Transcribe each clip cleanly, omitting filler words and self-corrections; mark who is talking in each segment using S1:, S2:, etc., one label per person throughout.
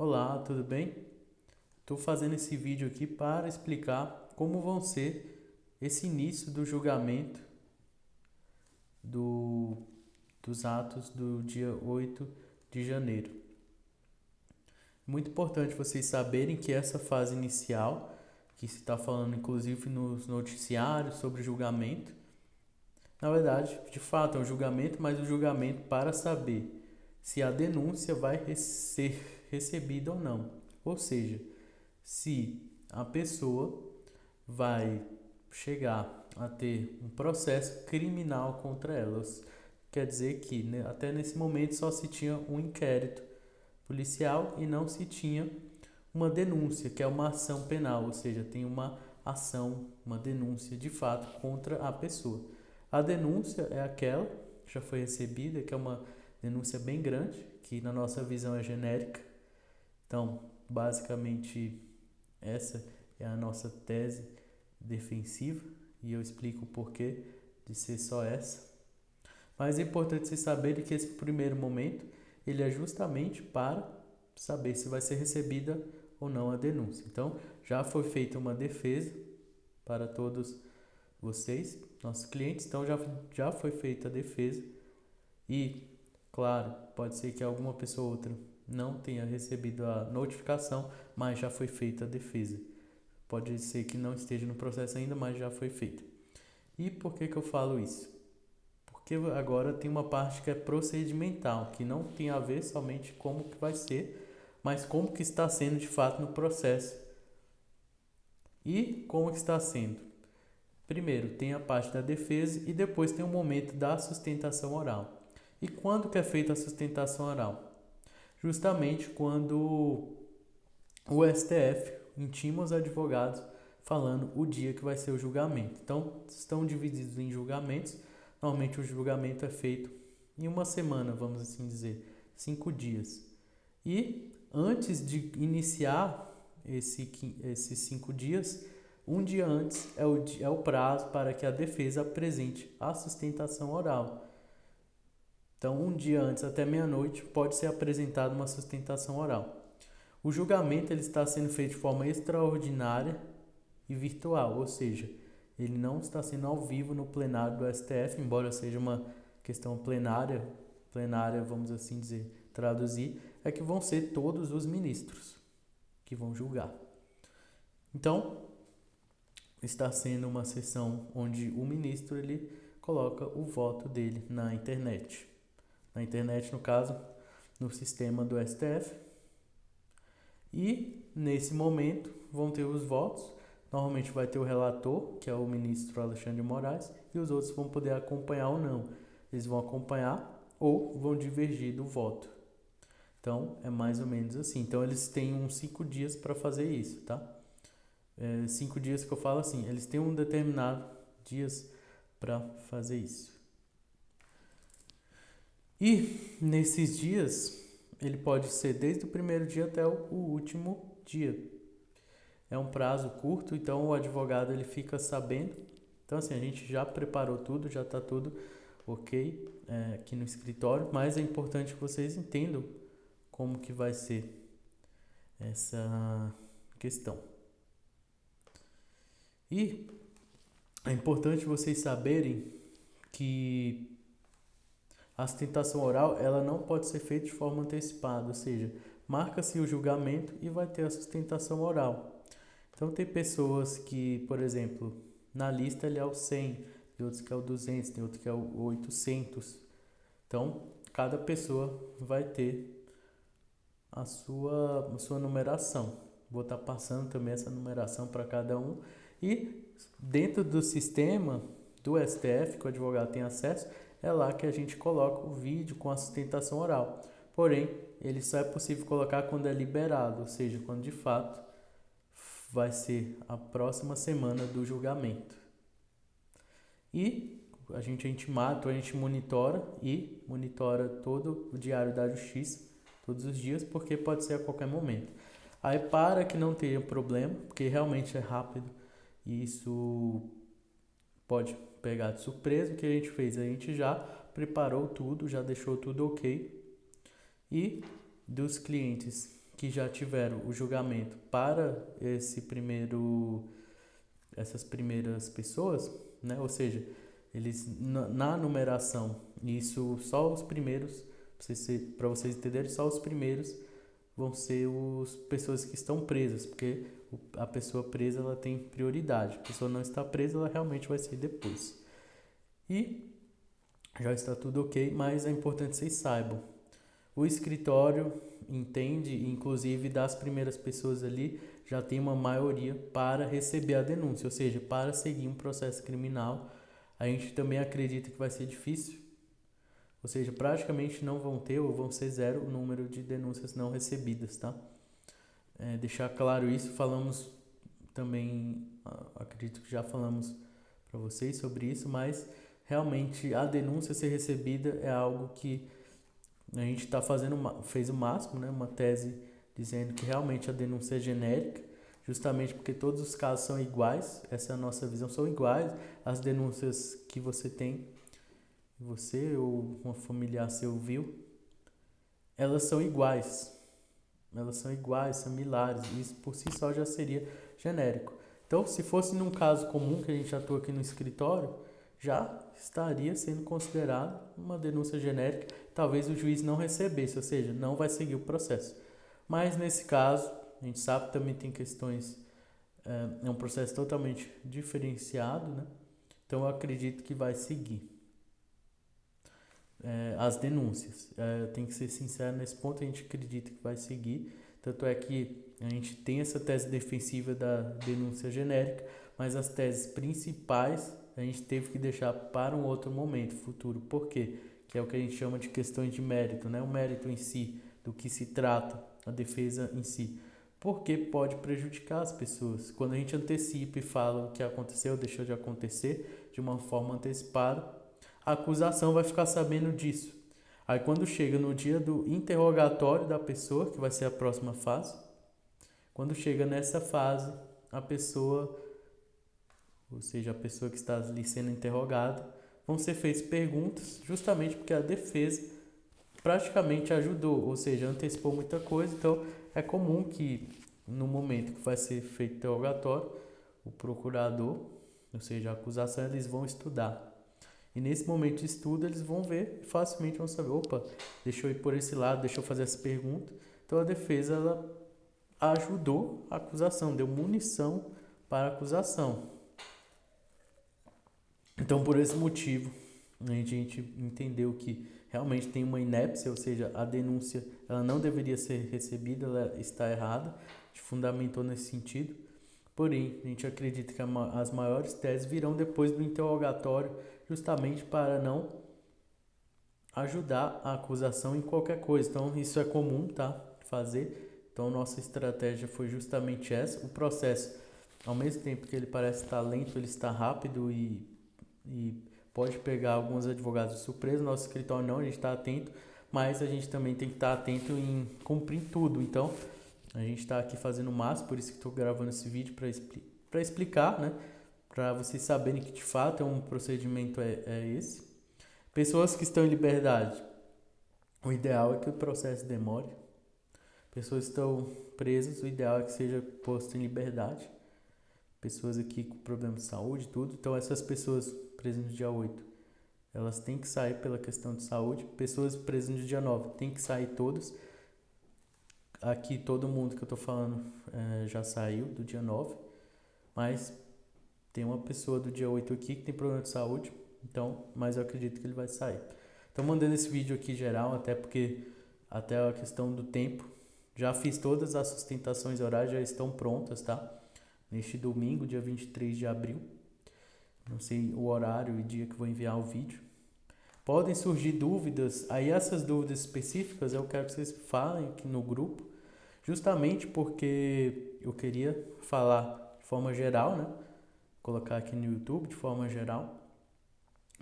S1: Olá, tudo bem? Estou fazendo esse vídeo aqui para explicar como vão ser esse início do julgamento do, dos atos do dia 8 de janeiro. Muito importante vocês saberem que essa fase inicial, que se está falando inclusive nos noticiários sobre julgamento, na verdade, de fato é um julgamento, mas um julgamento para saber se a denúncia vai ser recebida ou não. Ou seja, se a pessoa vai chegar a ter um processo criminal contra elas. Quer dizer que até nesse momento só se tinha um inquérito policial e não se tinha uma denúncia, que é uma ação penal, ou seja, tem uma ação, uma denúncia de fato contra a pessoa. A denúncia é aquela que já foi recebida, que é uma denúncia bem grande, que na nossa visão é genérica. Então, basicamente, essa é a nossa tese defensiva e eu explico o porquê de ser só essa. Mas é importante vocês saberem que esse primeiro momento ele é justamente para saber se vai ser recebida ou não a denúncia. Então, já foi feita uma defesa para todos vocês, nossos clientes, então já foi feita a defesa e, claro, pode ser que alguma pessoa ou outra não tenha recebido a notificação, mas já foi feita a defesa. Pode ser que não esteja no processo ainda, mas já foi feita. E por que eu falo isso? Porque agora tem uma parte que é procedimental, que não tem a ver somente como que vai ser, mas como que está sendo de fato no processo. E como que está sendo? Primeiro tem a parte da defesa e depois tem o momento da sustentação oral. E quando que é feita a sustentação oral? Justamente quando o STF intima os advogados falando o dia que vai ser o julgamento. Então, estão divididos em julgamentos. Normalmente o julgamento é feito em uma semana, vamos assim dizer, 5 dias. E antes de iniciar esses 5 dias, um dia antes é o prazo para que a defesa apresente a sustentação oral. Então, um dia antes, até meia-noite, pode ser apresentada uma sustentação oral. O julgamento ele está sendo feito de forma extraordinária e virtual, ou seja, ele não está sendo ao vivo no plenário do STF, embora seja uma questão plenária, vamos assim dizer, traduzir, é que vão ser todos os ministros que vão julgar. Então, está sendo uma sessão onde o ministro ele coloca o voto dele na internet. Na internet, no caso, no sistema do STF. E, nesse momento, vão ter os votos. Normalmente vai ter o relator, que é o ministro Alexandre de Moraes, e os outros vão poder acompanhar ou não. Eles vão acompanhar ou vão divergir do voto. Então, é mais ou menos assim. Então, eles têm uns 5 dias para fazer isso, tá? 5 dias que eu falo assim, eles têm um determinado dias para fazer isso. E, nesses dias, ele pode ser desde o primeiro dia até o último dia. É um prazo curto, então o advogado ele fica sabendo. Então assim, a gente já preparou tudo, já está tudo ok aqui no escritório, mas é importante que vocês entendam como que vai ser essa questão. E é importante vocês saberem que a sustentação oral ela não pode ser feita de forma antecipada, ou seja, marca-se o julgamento e vai ter a sustentação oral. Então tem pessoas que, por exemplo, na lista ele é o 100, tem outros que é o 200, tem outro que é o 800. Então, cada pessoa vai ter a sua numeração. Vou estar passando também essa numeração para cada um. E dentro do sistema do STF, que o advogado tem acesso, é lá que a gente coloca o vídeo com a sustentação oral. Porém, ele só é possível colocar quando é liberado, ou seja, quando de fato vai ser a próxima semana do julgamento. E a gente é intimado, a gente monitora todo o Diário da Justiça, todos os dias, porque pode ser a qualquer momento. Aí para que não tenha problema, porque realmente é rápido e isso pode pegar de surpresa, o que a gente fez? A gente já preparou tudo, já deixou tudo ok. E dos clientes que já tiveram o julgamento para essas primeiras pessoas, né? Ou seja, eles na numeração, isso só os primeiros, para vocês entenderem, só os primeiros vão ser as pessoas que estão presas, porque a pessoa presa ela tem prioridade. A pessoa não está presa, ela realmente vai ser depois. E já está tudo ok, mas é importante que vocês saibam. O escritório entende, inclusive das primeiras pessoas ali, já tem uma maioria para receber a denúncia, ou seja, para seguir um processo criminal. A gente também acredita que vai ser difícil, ou seja, praticamente não vão ter ou vão ser zero o número de denúncias não recebidas, tá? Deixar claro isso, falamos também, acredito que já falamos para vocês sobre isso, mas realmente a denúncia ser recebida é algo que a gente fez o máximo, né? Uma tese dizendo que realmente a denúncia é genérica, justamente porque todos os casos são iguais, essa é a nossa visão, são iguais, as denúncias que você tem, você ou uma familiar seu viu, elas são iguais, similares, isso por si só já seria genérico. Então, se fosse num caso comum que a gente atua aqui no escritório, já estaria sendo considerado uma denúncia genérica, talvez o juiz não recebesse, ou seja, não vai seguir o processo. Mas nesse caso, a gente sabe que também tem questões, é um processo totalmente diferenciado, né? Então eu acredito que vai seguir as denúncias. Tem que ser sincero nesse ponto, a gente acredita que vai seguir, tanto é que a gente tem essa tese defensiva da denúncia genérica, mas as teses principais a gente teve que deixar para um outro momento futuro. Por quê? Que é o que a gente chama de questões de mérito, né? O mérito em si, do que se trata, a defesa em si. Porque pode prejudicar as pessoas. Quando a gente antecipa e fala o que aconteceu, deixou de acontecer de uma forma antecipada, a acusação vai ficar sabendo disso. Aí quando chega no dia do interrogatório da pessoa, que vai ser a próxima fase, quando chega nessa fase, a pessoa, ou seja, a pessoa que está ali sendo interrogada, vão ser feitas perguntas, justamente porque a defesa praticamente ajudou, ou seja, antecipou muita coisa. Então é comum que no momento que vai ser feito o interrogatório, o procurador, ou seja, a acusação, eles vão estudar. E nesse momento de estudo eles vão ver e facilmente vão saber, opa, deixa eu ir por esse lado, deixa eu fazer essa pergunta. Então a defesa ela ajudou a acusação, deu munição para a acusação. Então por esse motivo a gente entendeu que realmente tem uma inépcia, ou seja, a denúncia ela não deveria ser recebida, ela está errada, a gente fundamentou nesse sentido. Porém, a gente acredita que as maiores teses virão depois do interrogatório, justamente para não ajudar a acusação em qualquer coisa. Então, isso é comum, tá? Fazer. Então, nossa estratégia foi justamente essa. O processo, ao mesmo tempo que ele parece estar lento, ele está rápido e pode pegar alguns advogados de surpresa. Nosso escritório não, a gente está atento, mas a gente também tem que estar atento em cumprir tudo. Então, a gente está aqui fazendo o máximo, por isso que estou gravando esse vídeo para explicar, né? Para vocês saberem que de fato um procedimento é esse. Pessoas que estão em liberdade, o ideal é que o processo demore. Pessoas que estão presas, o ideal é que seja posto em liberdade. Pessoas aqui com problemas de saúde, tudo. Então essas pessoas presas no dia 8, elas têm que sair pela questão de saúde. Pessoas presas no dia 9, têm que sair todas. Aqui todo mundo que eu tô falando já saiu do dia 9, mas tem uma pessoa do dia 8 aqui que tem problema de saúde, então, mas eu acredito que ele vai sair. Estou mandando esse vídeo aqui geral, até porque até a questão do tempo, já fiz todas as sustentações orais, já estão prontas, tá? Neste domingo, dia 23 de abril, não sei o horário e dia que vou enviar o vídeo. Podem surgir dúvidas, aí essas dúvidas específicas eu quero que vocês falem aqui no grupo, justamente porque eu queria falar de forma geral, né? Colocar aqui no YouTube de forma geral,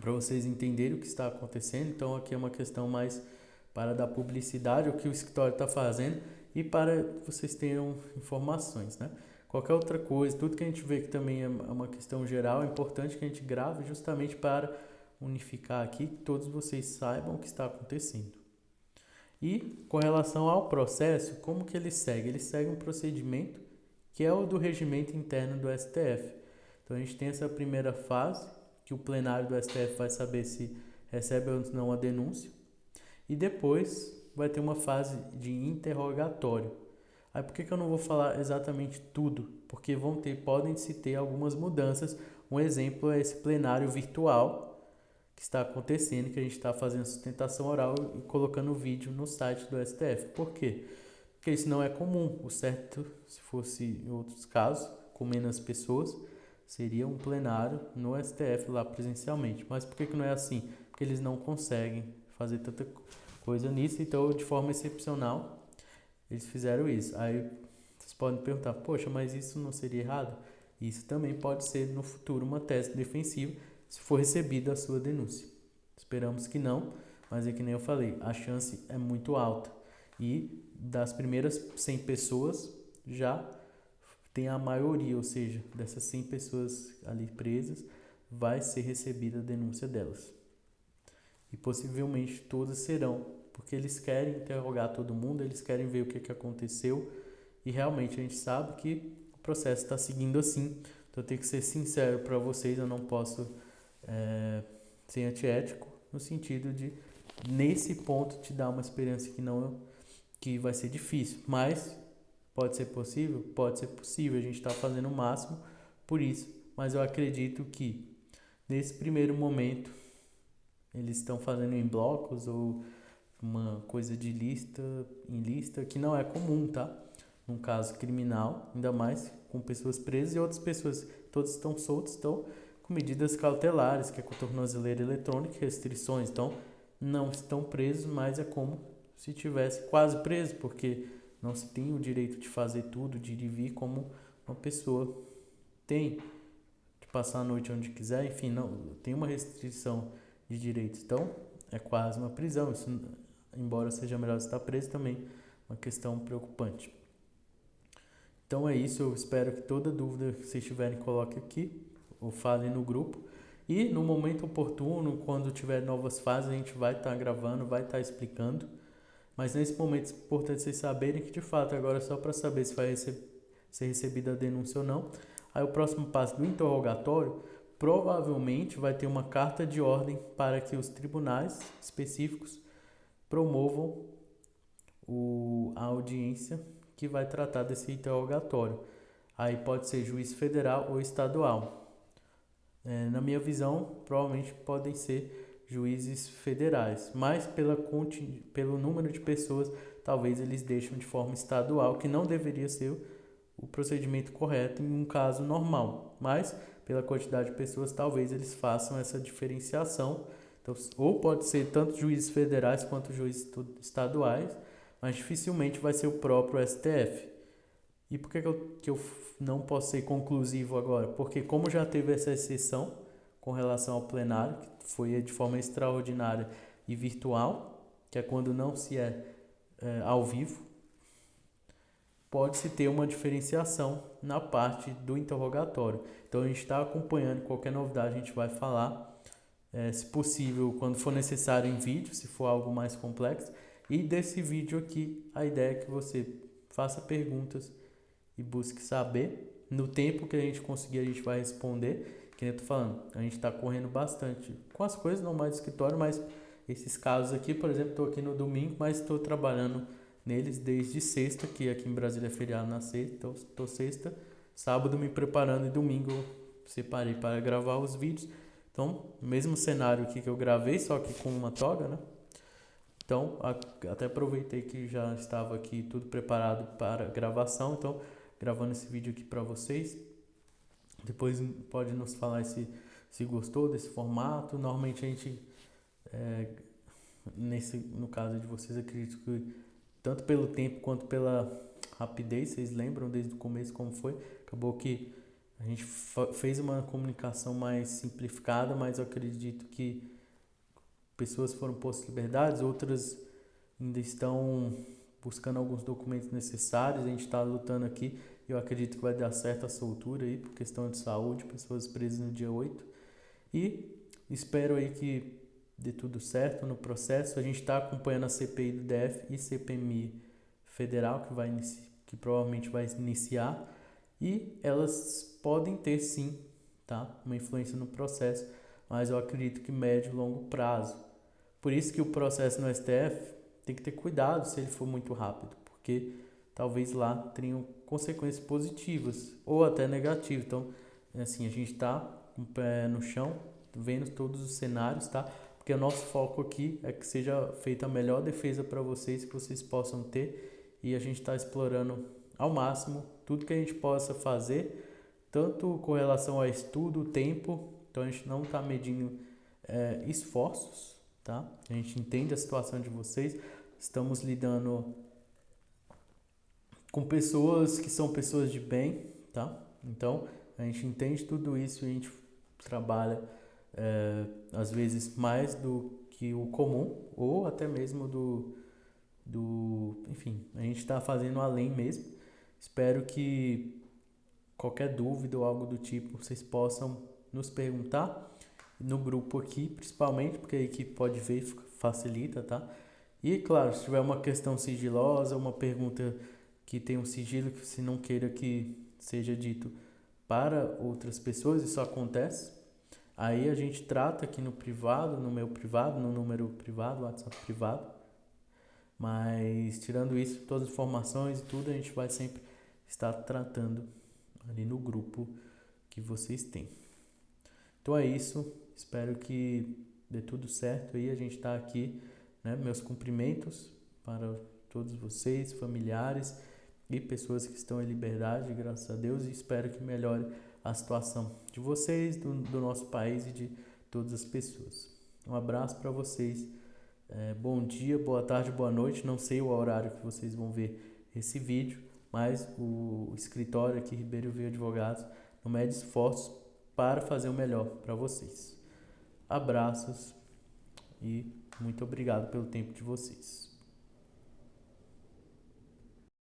S1: para vocês entenderem o que está acontecendo. Então aqui é uma questão mais para dar publicidade, o que o escritório está fazendo e para vocês tenham informações, né? Qualquer outra coisa, tudo que a gente vê que também é uma questão geral, é importante que a gente grave justamente para unificar aqui, que todos vocês saibam o que está acontecendo. E com relação ao processo, como que ele segue? Ele segue um procedimento que é o do regimento interno do STF. Então a gente tem essa primeira fase, que o plenário do STF vai saber se recebe ou não a denúncia, e depois vai ter uma fase de interrogatório. Aí por que eu não vou falar exatamente tudo? Porque podem-se ter algumas mudanças. Um exemplo é esse plenário virtual que está acontecendo, que a gente está fazendo sustentação oral e colocando o vídeo no site do STF. Por quê? Porque isso não é comum. O certo, se fosse em outros casos, com menos pessoas, seria um plenário no STF lá presencialmente. Mas por que não é assim? Porque eles não conseguem fazer tanta coisa nisso, então de forma excepcional eles fizeram isso. Aí vocês podem perguntar, poxa, mas isso não seria errado? Isso também pode ser no futuro uma tese defensiva se for recebida a sua denúncia. Esperamos que não, mas é que nem eu falei, a chance é muito alta. E das primeiras 100 pessoas já tem a maioria, ou seja, dessas 100 pessoas ali presas, vai ser recebida a denúncia delas. E possivelmente todas serão, porque eles querem interrogar todo mundo, eles querem ver o que aconteceu, e realmente a gente sabe que o processo está seguindo assim. Então eu tenho que ser sincero para vocês, eu não posso ser antiético, no sentido de, nesse ponto, te dar uma experiência que vai ser difícil, mas pode ser possível? Pode ser possível, a gente está fazendo o máximo por isso, mas eu acredito que nesse primeiro momento eles estão fazendo em blocos ou uma coisa de lista em lista, que não é comum, tá? Num caso criminal, ainda mais com pessoas presas e outras pessoas, todos estão soltos, estão com medidas cautelares, que é com tornozeleira eletrônica e restrições, então não estão presos, mas é como se tivesse quase preso, porque não se tem o direito de fazer tudo, de ir e vir como uma pessoa tem, de passar a noite onde quiser, enfim, não tem uma restrição de direitos. Então, é quase uma prisão. Isso, embora seja melhor estar preso, também é uma questão preocupante. Então é isso, eu espero que toda dúvida que vocês tiverem, coloque aqui ou falem no grupo. E no momento oportuno, quando tiver novas fases, a gente vai estar gravando, vai estar explicando. Mas nesse momento é importante vocês saberem que de fato agora é só para saber se vai ser recebida a denúncia ou não. Aí o próximo passo do interrogatório provavelmente vai ter uma carta de ordem para que os tribunais específicos promovam a audiência que vai tratar desse interrogatório. Aí pode ser juiz federal ou estadual. Na minha visão, provavelmente podem ser juízes federais, mas pelo número de pessoas, talvez eles deixem de forma estadual, que não deveria ser o procedimento correto em um caso normal, mas pela quantidade de pessoas, talvez eles façam essa diferenciação. Então, ou pode ser tanto juízes federais quanto juízes estaduais, mas dificilmente vai ser o próprio STF. E por que eu não posso ser conclusivo agora? Porque como já teve essa exceção com relação ao plenário, que foi de forma extraordinária e virtual, que é quando não se é ao vivo, pode-se ter uma diferenciação na parte do interrogatório. Então a gente está acompanhando qualquer novidade, a gente vai falar, se possível, quando for necessário em vídeo, se for algo mais complexo. E desse vídeo aqui, a ideia é que você faça perguntas e busque saber. No tempo que a gente conseguir, a gente vai responder. Que nem eu tô falando, a gente está correndo bastante com as coisas normais do escritório, mas esses casos aqui, por exemplo, estou aqui no domingo, mas estou trabalhando neles desde sexta, que aqui em Brasília é feriado na sexta, então estou sexta, sábado me preparando e domingo eu separei para gravar os vídeos. Então, mesmo cenário aqui que eu gravei, só que com uma toga, né? Então, até aproveitei que já estava aqui tudo preparado para gravação, então gravando esse vídeo aqui para vocês. Depois pode nos falar se gostou desse formato. Normalmente a gente, no caso de vocês, acredito que tanto pelo tempo quanto pela rapidez, vocês lembram desde o começo como foi? Acabou que a gente fez uma comunicação mais simplificada, mas eu acredito que pessoas foram postas liberdades, outras ainda estão buscando alguns documentos necessários, a gente está lutando aqui, eu acredito que vai dar certo a soltura aí, por questão de saúde, pessoas presas no dia 8, e espero aí que dê tudo certo no processo. A gente está acompanhando a CPI do DF e CPMI federal, que provavelmente vai iniciar, e elas podem ter sim, tá, uma influência no processo, mas eu acredito que médio e longo prazo. Por isso que o processo no STF tem que ter cuidado se ele for muito rápido, porque talvez lá tenham consequências positivas ou até negativas. Então, assim, a gente está com o pé no chão, vendo todos os cenários, tá? Porque o nosso foco aqui é que seja feita a melhor defesa para vocês, que vocês possam ter, e a gente está explorando ao máximo tudo que a gente possa fazer, tanto com relação a estudo, tempo. Então a gente não está medindo esforços, tá? A gente entende a situação de vocês, estamos lidando com pessoas que são pessoas de bem, tá? Então a gente entende tudo isso e a gente trabalha às vezes mais do que o comum ou até mesmo enfim, a gente está fazendo além mesmo. Espero que qualquer dúvida ou algo do tipo vocês possam nos perguntar no grupo aqui, principalmente, porque a equipe pode ver, facilita, tá? E claro, se tiver uma questão sigilosa, uma pergunta que tem um sigilo que você não queira que seja dito para outras pessoas, isso acontece. Aí a gente trata aqui no privado, no meu privado, no número privado, WhatsApp privado. Mas tirando isso, todas as informações e tudo, a gente vai sempre estar tratando ali no grupo que vocês têm. Então é isso, espero que dê tudo certo aí, a gente está aqui, né? Meus cumprimentos para todos vocês, familiares e pessoas que estão em liberdade, graças a Deus, e espero que melhore a situação de vocês, do nosso país e de todas as pessoas. Um abraço para vocês, bom dia, boa tarde, boa noite, não sei o horário que vocês vão ver esse vídeo, mas o escritório aqui, Ribeiro Veio Advogados, não mede esforços para fazer o melhor para vocês. Abraços e muito obrigado pelo tempo de vocês.